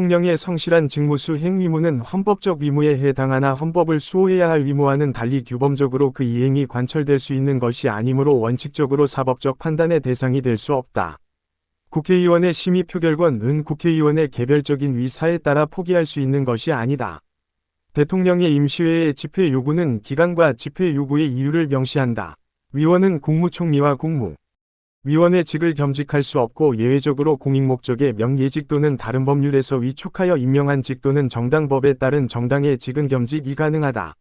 대통령의 성실한 직무 수행 의무는 헌법적 의무에 해당하나 헌법을 수호해야 할 의무와는 달리 규범적으로 그 이행이 관철될 수 있는 것이 아니므로 원칙적으로 사법적 판단의 대상이 될 수 없다. 국회의원의 심의 표결권은 국회의원의 개별적인 의사에 따라 포기할 수 있는 것이 아니다. 대통령의 임시회의 집회 요구는 기간과 집회 요구의 이유를 명시한다. 위원은 국무총리와 위원의 직을 겸직할 수 없고 예외적으로 공익 목적의 명예직 또는 다른 법률에서 위촉하여 임명한 직 또는 정당법에 따른 정당의 직은 겸직이 가능하다.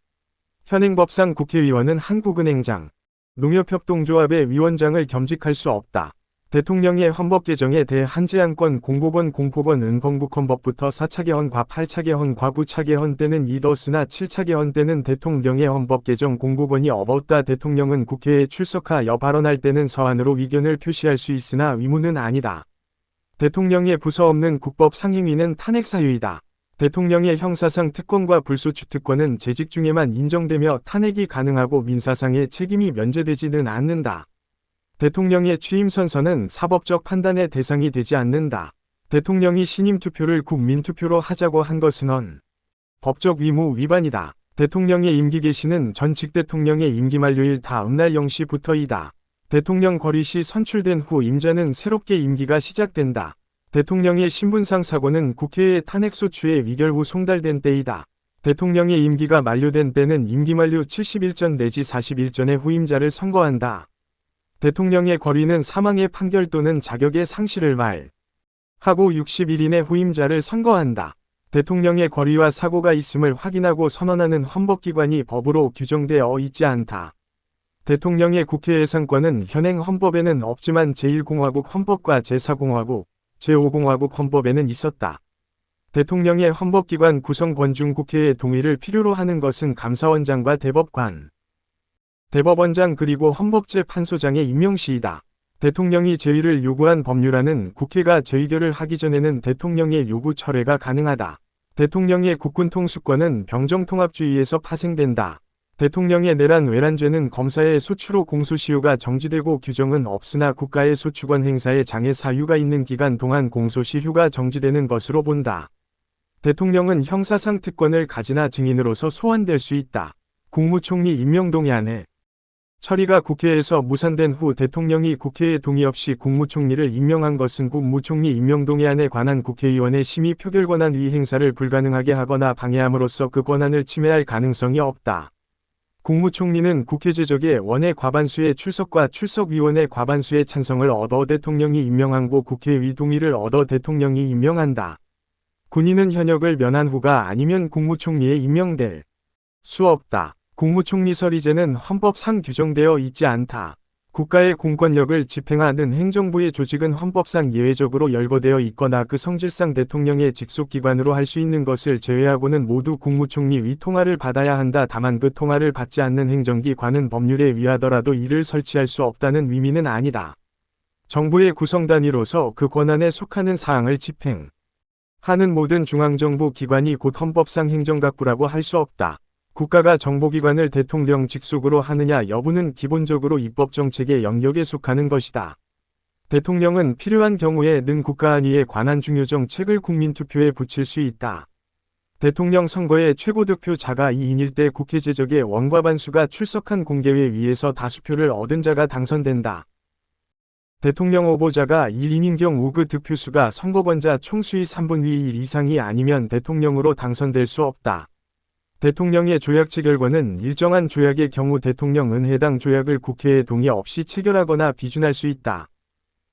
현행법상 국회의원은 한국은행장, 농협협동조합의 위원장을 겸직할 수 없다. 대통령의 헌법 개정에 대해 한제한권 공보권 공포권은 건국헌법부터 4차 개헌과 8차 개헌과 9차 개헌 때는 이뤘으나 7차 개헌 때는 대통령의 헌법 개정 공보권이 없었다. 대통령은 국회에 출석하여 발언할 때는 서한으로 의견을 표시할 수 있으나 의무는 아니다. 대통령의 부서 없는 국법 상행위는 탄핵 사유이다. 대통령의 형사상 특권과 불소추 특권은 재직 중에만 인정되며 탄핵이 가능하고 민사상의 책임이 면제되지는 않는다. 대통령의 취임 선서는 사법적 판단의 대상이 되지 않는다. 대통령이 신임 투표를 국민투표로 하자고 한 것은 법적 의무 위반이다. 대통령의 임기 개시는 전직 대통령의 임기 만료일 다음 날 0시부터이다. 대통령 거리 시 선출된 후 임자는 새롭게 임기가 시작된다. 대통령의 신분상 사고는 국회의 탄핵소추의 의결 후 송달된 때이다. 대통령의 임기가 만료된 때는 임기 만료 70일 내지 40일 전에 후임자를 선거한다. 대통령의 권리는 사망의 판결 또는 자격의 상실을 말하고 60일 이내 후임자를 선거한다. 대통령의 권리와 사고가 있음을 확인하고 선언하는 헌법기관이 법으로 규정되어 있지 않다. 대통령의 국회 예산권은 현행 헌법에는 없지만 제1공화국 헌법과 제4공화국, 제5공화국 헌법에는 있었다. 대통령의 헌법기관 구성권 중 국회의 동의를 필요로 하는 것은 감사원장과 대법원장 그리고 헌법재판소장의 임명시이다. 대통령이 제의를 요구한 법률안은 국회가 재의결을 하기 전에는 대통령의 요구 철회가 가능하다. 대통령의 국군통수권은 병정통합주의에서 파생된다. 대통령의 내란 외란죄는 검사의 소추로 공소시효가 정지되고 규정은 없으나 국가의 소추권 행사에 장애 사유가 있는 기간 동안 공소시효가 정지되는 것으로 본다. 대통령은 형사상 특권을 가지나 증인으로서 소환될 수 있다. 국무총리 임명동의안의 처리가 국회에서 무산된 후 대통령이 국회의 동의 없이 국무총리를 임명한 것은 국무총리 임명동의안에 관한 국회의원의 심의 표결 권한의 행사를 불가능하게 하거나 방해함으로써 그 권한을 침해할 가능성이 없다. 국무총리는 국회 제적의 원의 과반수의 출석과 출석위원의 과반수의 찬성을 얻어 대통령이 임명한 고 국회의 동의를 얻어 대통령이 임명한다. 군인은 현역을 면한 후가 아니면 국무총리에 임명될 수 없다. 국무총리 서리제는 헌법상 규정되어 있지 않다. 국가의 공권력을 집행하는 행정부의 조직은 헌법상 예외적으로 열거되어 있거나 그 성질상 대통령의 직속기관으로 할 수 있는 것을 제외하고는 모두 국무총리의 통하를 받아야 한다. 다만 그 통하를 받지 않는 행정기관은 법률에 의하더라도 이를 설치할 수 없다는 의미는 아니다. 정부의 구성단위로서 그 권한에 속하는 사항을 집행하는 모든 중앙정부 기관이 곧 헌법상 행정각부라고 할 수 없다. 국가가 정보기관을 대통령 직속으로 하느냐 여부는 기본적으로 입법정책의 영역에 속하는 것이다. 대통령은 필요한 경우에 는 국가안위에 관한 중요 정책을 국민투표에 붙일 수 있다. 대통령 선거의 최고득표자가 2인일 때 국회 제적의 원과반수가 출석한 공개회의에서 다수표를 얻은 자가 당선된다. 대통령 후보자가 1인인 경우 그 득표수가 선거권자 총수의 3분의 1 이상이 아니면 대통령으로 당선될 수 없다. 대통령의 조약 체결권은 일정한 조약의 경우 대통령은 해당 조약을 국회의 동의 없이 체결하거나 비준할 수 있다.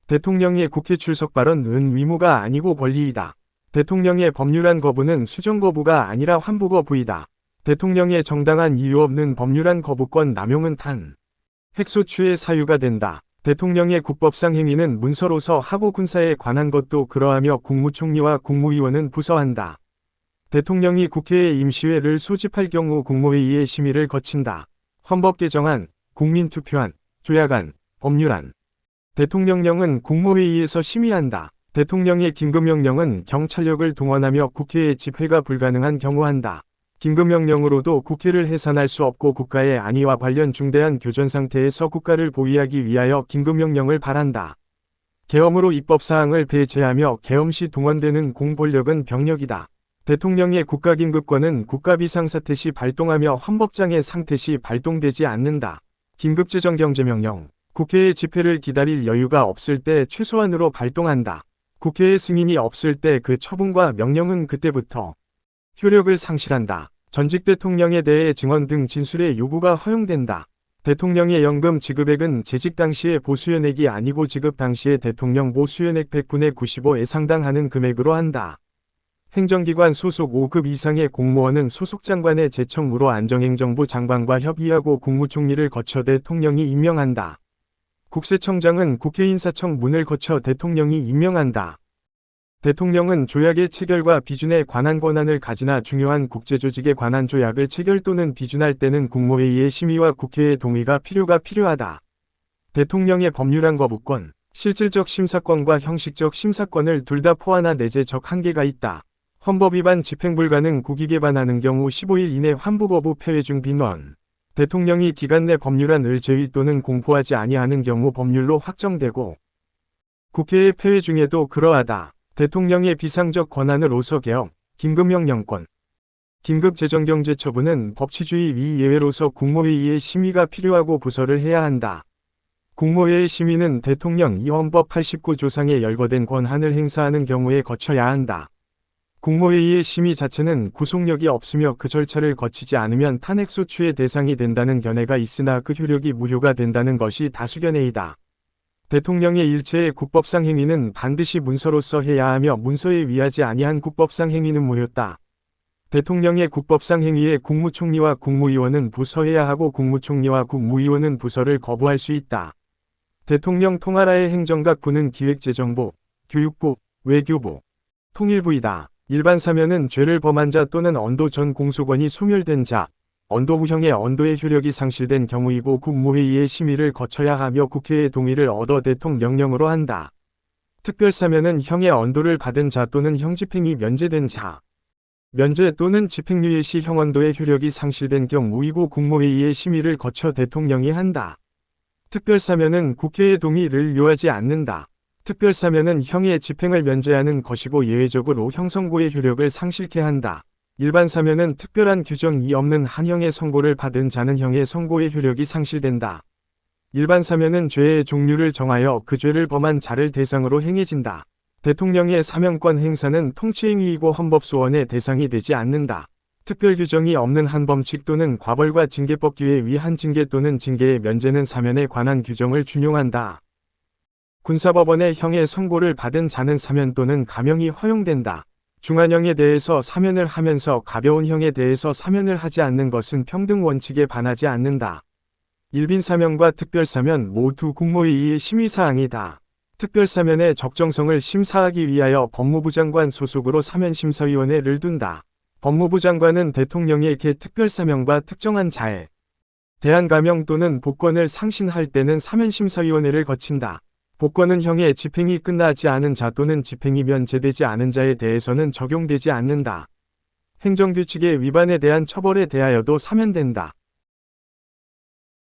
대통령의 국회 출석 발언은 의무가 아니고 권리이다. 대통령의 법률안 거부는 수정 거부가 아니라 환부 거부이다. 대통령의 정당한 이유 없는 법률안 거부권 남용은 핵소추의 사유가 된다. 대통령의 국법상 행위는 문서로서 하고 군사에 관한 것도 그러하며 국무총리와 국무위원은 부서한다. 대통령이 국회의 임시회를 소집할 경우 국무회의의 심의를 거친다. 헌법 개정안, 국민투표안, 조약안, 법률안. 대통령령은 국무회의에서 심의한다. 대통령의 긴급명령은 경찰력을 동원하며 국회의 집회가 불가능한 경우 한다. 긴급명령으로도 국회를 해산할 수 없고 국가의 안위와 관련 중대한 교전 상태에서 국가를 보위하기 위하여 긴급명령을 발한다. 계엄으로 입법사항을 배제하며 계엄 시 동원되는 공권력은 병력이다. 대통령의 국가긴급권은 국가비상사태 시 발동하며 헌법장애 상태 시 발동되지 않는다. 긴급재정경제명령. 국회의 집회를 기다릴 여유가 없을 때 최소한으로 발동한다. 국회의 승인이 없을 때 그 처분과 명령은 그때부터 효력을 상실한다. 전직 대통령에 대해 증언 등 진술의 요구가 허용된다. 대통령의 연금 지급액은 재직 당시의 보수연액이 아니고 지급 당시의 대통령 보수연액 100분의 95에 상당하는 금액으로 한다. 행정기관 소속 5급 이상의 공무원은 소속 장관의 제청무로 안정행정부 장관과 협의하고 국무총리를 거쳐 대통령이 임명한다. 국세청장은 국회인사청 문을 거쳐 대통령이 임명한다. 대통령은 조약의 체결과 비준에 관한 권한을 가지나 중요한 국제조직에 관한 조약을 체결 또는 비준할 때는 국무회의의 심의와 국회의 동의가 필요하다. 대통령의 법률안 거부권, 실질적 심사권과 형식적 심사권을 둘 다 포함하 내재적 한계가 있다. 헌법 위반 집행불가능 국익에 반하는 경우 15일 이내 환부 거부 폐회 중 빈원. 대통령이 기간 내 법률안을 제의 또는 공포하지 아니하는 경우 법률로 확정되고 국회의 폐회 중에도 그러하다. 대통령의 비상적 권한으로서 개엄, 긴급명령권. 긴급재정경제처분은 법치주의 위 예외로서 국무회의의 심의가 필요하고 부서를 해야 한다. 국무회의 심의는 대통령이 헌법 89조상에 열거된 권한을 행사하는 경우에 거쳐야 한다. 국무회의의 심의 자체는 구속력이 없으며 그 절차를 거치지 않으면 탄핵소추의 대상이 된다는 견해가 있으나 그 효력이 무효가 된다는 것이 다수견해이다. 대통령의 일체의 국법상 행위는 반드시 문서로서 해야 하며 문서에 의하지 아니한 국법상 행위는 무효다. 대통령의 국법상 행위에 국무총리와 국무위원은 부서해야 하고 국무총리와 국무위원은 부서를 거부할 수 있다. 대통령 통하라의 행정각부는 기획재정부, 교육부, 외교부, 통일부이다. 일반 사면은 죄를 범한 자 또는 언도 전 공소권이 소멸된 자, 언도 후형의 언도의 효력이 상실된 경우이고 국무회의의 심의를 거쳐야 하며 국회의 동의를 얻어 대통령령으로 한다. 특별사면은 형의 언도를 받은 자 또는 형집행이 면제된 자, 면제 또는 집행유예 시 형언도의 효력이 상실된 경우이고 국무회의의 심의를 거쳐 대통령이 한다. 특별사면은 국회의 동의를 요하지 않는다. 특별사면은 형의 집행을 면제하는 것이고 예외적으로 형선고의 효력을 상실케 한다. 일반 사면은 특별한 규정이 없는 한 형의 선고를 받은 자는 형의 선고의 효력이 상실된다. 일반 사면은 죄의 종류를 정하여 그 죄를 범한 자를 대상으로 행해진다. 대통령의 사면권 행사는 통치행위이고 헌법소원의 대상이 되지 않는다. 특별 규정이 없는 한 범칙 또는 과벌과 징계법규에 의한 징계 또는 징계의 면제는 사면에 관한 규정을 준용한다. 군사법원의 형의 선고를 받은 자는 사면 또는 감형이 허용된다. 중한형에 대해서 사면을 하면서 가벼운 형에 대해서 사면을 하지 않는 것은 평등 원칙에 반하지 않는다. 일빈사면과 특별사면 모두 국무회의의 심의사항이다. 특별사면의 적정성을 심사하기 위하여 법무부 장관 소속으로 사면심사위원회를 둔다. 법무부 장관은 대통령에게 특별사면과 특정한 자에 대한 감형 또는 복권을 상신할 때는 사면심사위원회를 거친다. 복권은 형의 집행이 끝나지 않은 자 또는 집행이 면제되지 않은 자에 대해서는 적용되지 않는다. 행정규칙의 위반에 대한 처벌에 대하여도 사면된다.